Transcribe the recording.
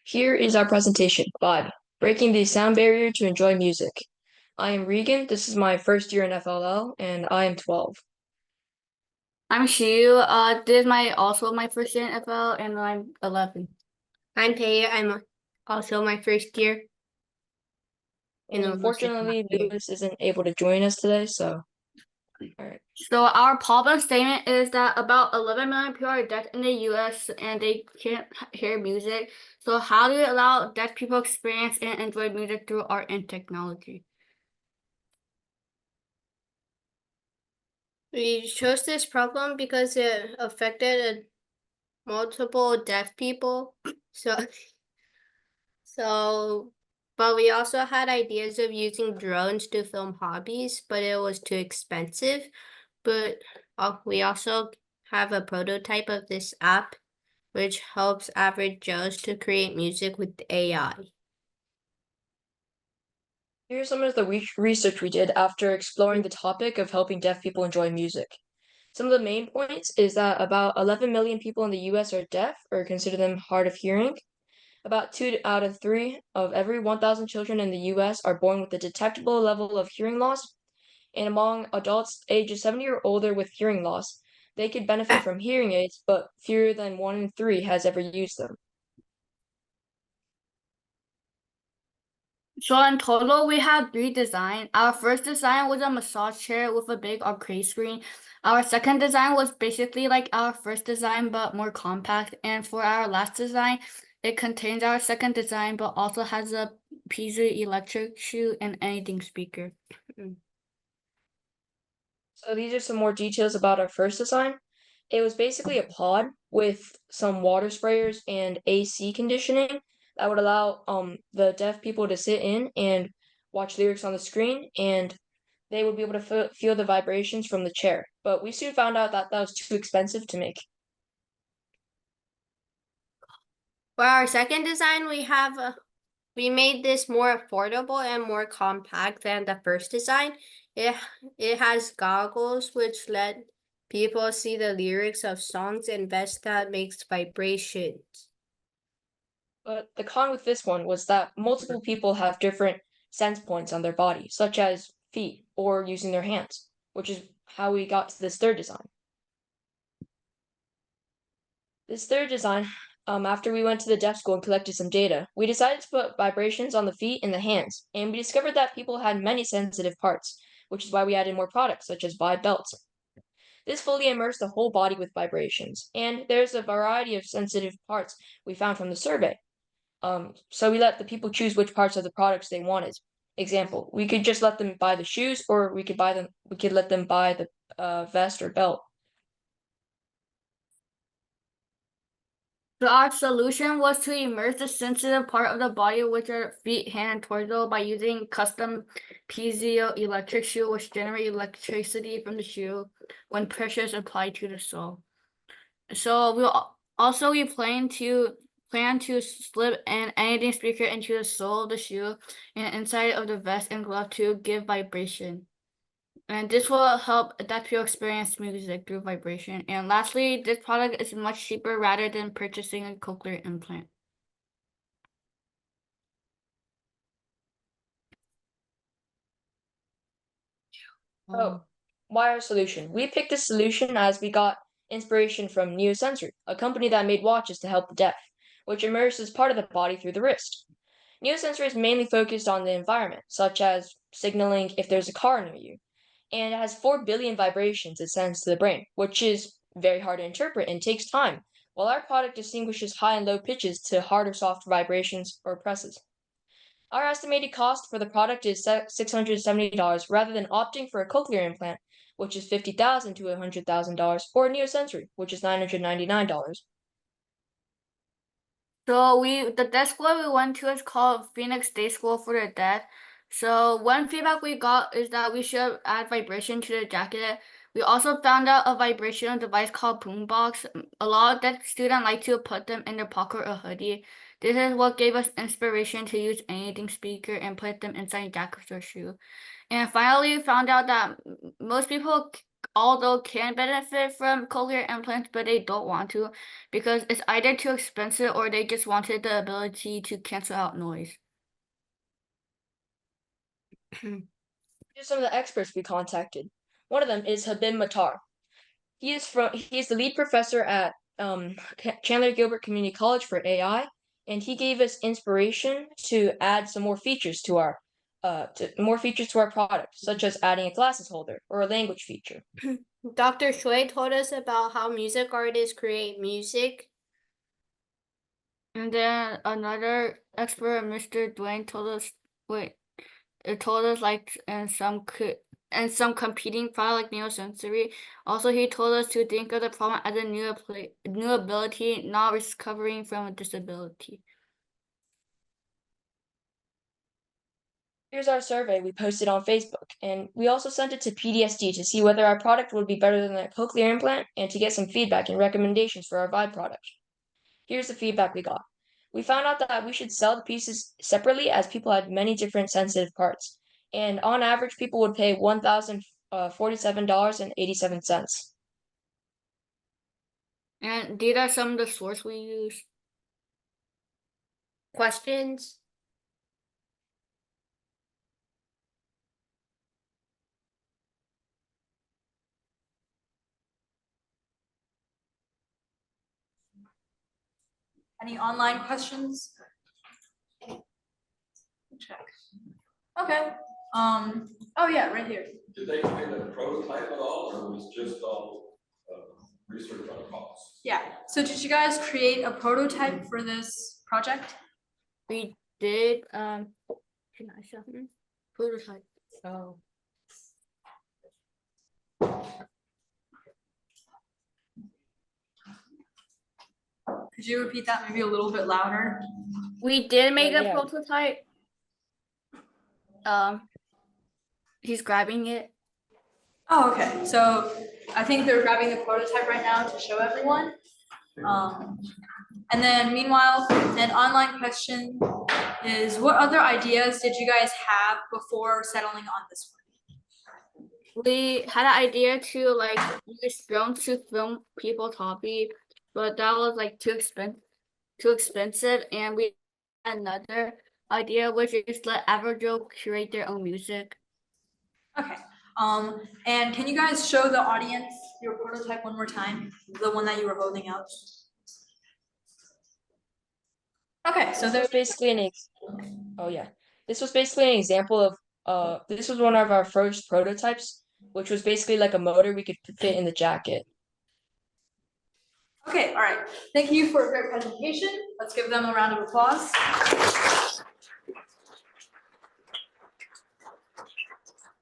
Here is our presentation, Vibe, Breaking the Sound Barrier to Enjoy Music. I am Regan, this is my first year in FLL, and I am 12. I'm Shu. This is also my first year in FL, and I'm 11. I'm Pei. I'm also my first year. And unfortunately, Lewis isn't able to join us today, so all right. So our problem statement is that about 11 million people are deaf in the US and they can't hear music. So how do we allow deaf people experience and enjoy music through art and technology? We chose this problem because it affected multiple deaf people. But we also had ideas of using drones to film hobbies, but it was too expensive. But we also have a prototype of this app, which helps average Joes to create music with AI. Here's some of the research we did after exploring the topic of helping deaf people enjoy music. Some of the main points is that about 11 million people in the US are deaf or consider them hard of hearing. About 2 out of 3 of every 1,000 children in the US are born with a detectable level of hearing loss. And among adults ages 70 or older with hearing loss, they could benefit from hearing aids, but fewer than 1 in 3 has ever used them. So in total, we had 3 designs. Our first design was a massage chair with a big arcade screen. Our second design was basically like our first design, but more compact. And for our last design, it contains our second design, but also has a piezoelectric shoe and anything speaker. So these are some more details about our first design. It was basically a pod with some water sprayers and AC conditioning that would allow the deaf people to sit in and watch lyrics on the screen, and they would be able to feel the vibrations from the chair. But we soon found out that that was too expensive to make. For our second design, we made this more affordable and more compact than the first design. It has goggles which let people see the lyrics of songs and vests that makes vibrations. But the con with this one was that multiple people have different sense points on their body, such as feet or using their hands, which is how we got to this third design. This third design, after we went to the deaf school and collected some data, we decided to put vibrations on the feet and the hands, and we discovered that people had many sensitive parts, which is why we added more products, such as vibe belts. This fully immersed the whole body with vibrations, and there's a variety of sensitive parts we found from the survey. So we let the people choose which parts of the products they wanted. Example, we could just let them buy the shoes, or we could let them buy the vest or belt. So our solution was to immerse the sensitive part of the body, which are feet, hand, and torso, by using custom piezoelectric shoe, which generate electricity from the shoe when pressure is applied to the sole. So we plan to slip an anything speaker into the sole of the shoe and inside of the vest and glove to give vibration. And this will help deaf people experience music through vibration. And lastly, this product is much cheaper rather than purchasing a cochlear implant. Oh, why our solution? We picked this solution as we got inspiration from Neosensory, a company that made watches to help the deaf, which immerses part of the body through the wrist. Neosensory is mainly focused on the environment, such as signaling if there's a car near you, and it has 4 billion vibrations it sends to the brain, which is very hard to interpret and takes time, while our product distinguishes high and low pitches to hard or soft vibrations or presses. Our estimated cost for the product is $670 rather than opting for a cochlear implant, which is $50,000 to $100,000, or Neosensory, which is $999. So the deaf school we went to is called Pheonix Day School for the Deaf. So one feedback we got is that we should add vibration to the jacket. We also found out a vibrational device called Boombox. A lot of deaf students like to put them in their pocket or hoodie. This is what gave us inspiration to use anything speaker and put them inside jackets or shoe. And finally, we found out that most people although can benefit from cochlear implants, but they don't want to because it's either too expensive or they just wanted the ability to cancel out noise. Here's some of the experts we contacted. One of them is Habib Matar. He is the lead professor at Chandler Gilbert Community College for AI, and he gave us inspiration to add some more features to our product, such as adding a glasses holder or a language feature. Dr. Shui told us about how music artists create music. And then another expert, Mr. Dwayne, told us like in some competing product like neurosensory. Also, he told us to think of the problem as a new ability, not recovering from a disability. Here's our survey we posted on Facebook, and we also sent it to PDSD to see whether our product would be better than the cochlear implant and to get some feedback and recommendations for our Vibe product. Here's the feedback we got. We found out that we should sell the pieces separately as people had many different sensitive parts. And on average, people would pay $1,047.87. And these are some of the sources we use. Questions? Any online questions? Check. Okay. Oh yeah, right here. Did they create a prototype at all, or was just all research on costs? Yeah. So did you guys create a prototype for this project? We did can I show them? Prototype. Oh. Could you repeat that maybe a little bit louder? We did make a yeah. prototype. He's grabbing it. Oh, okay. So I think they're grabbing the prototype right now to show everyone. And then meanwhile, an online question is, what other ideas did you guys have before settling on this one? We had an idea to like use drones to film people talking, but that was like too expensive, and we had another idea which is let Averdale curate their own music. Okay. And can you guys show the audience your prototype one more time? The one that you were holding up. Okay, so there's basically this was basically an example of this was one of our first prototypes, which was basically like a motor we could fit in the jacket. okay, all right. Thank you for a great presentation. Let's give them a round of applause.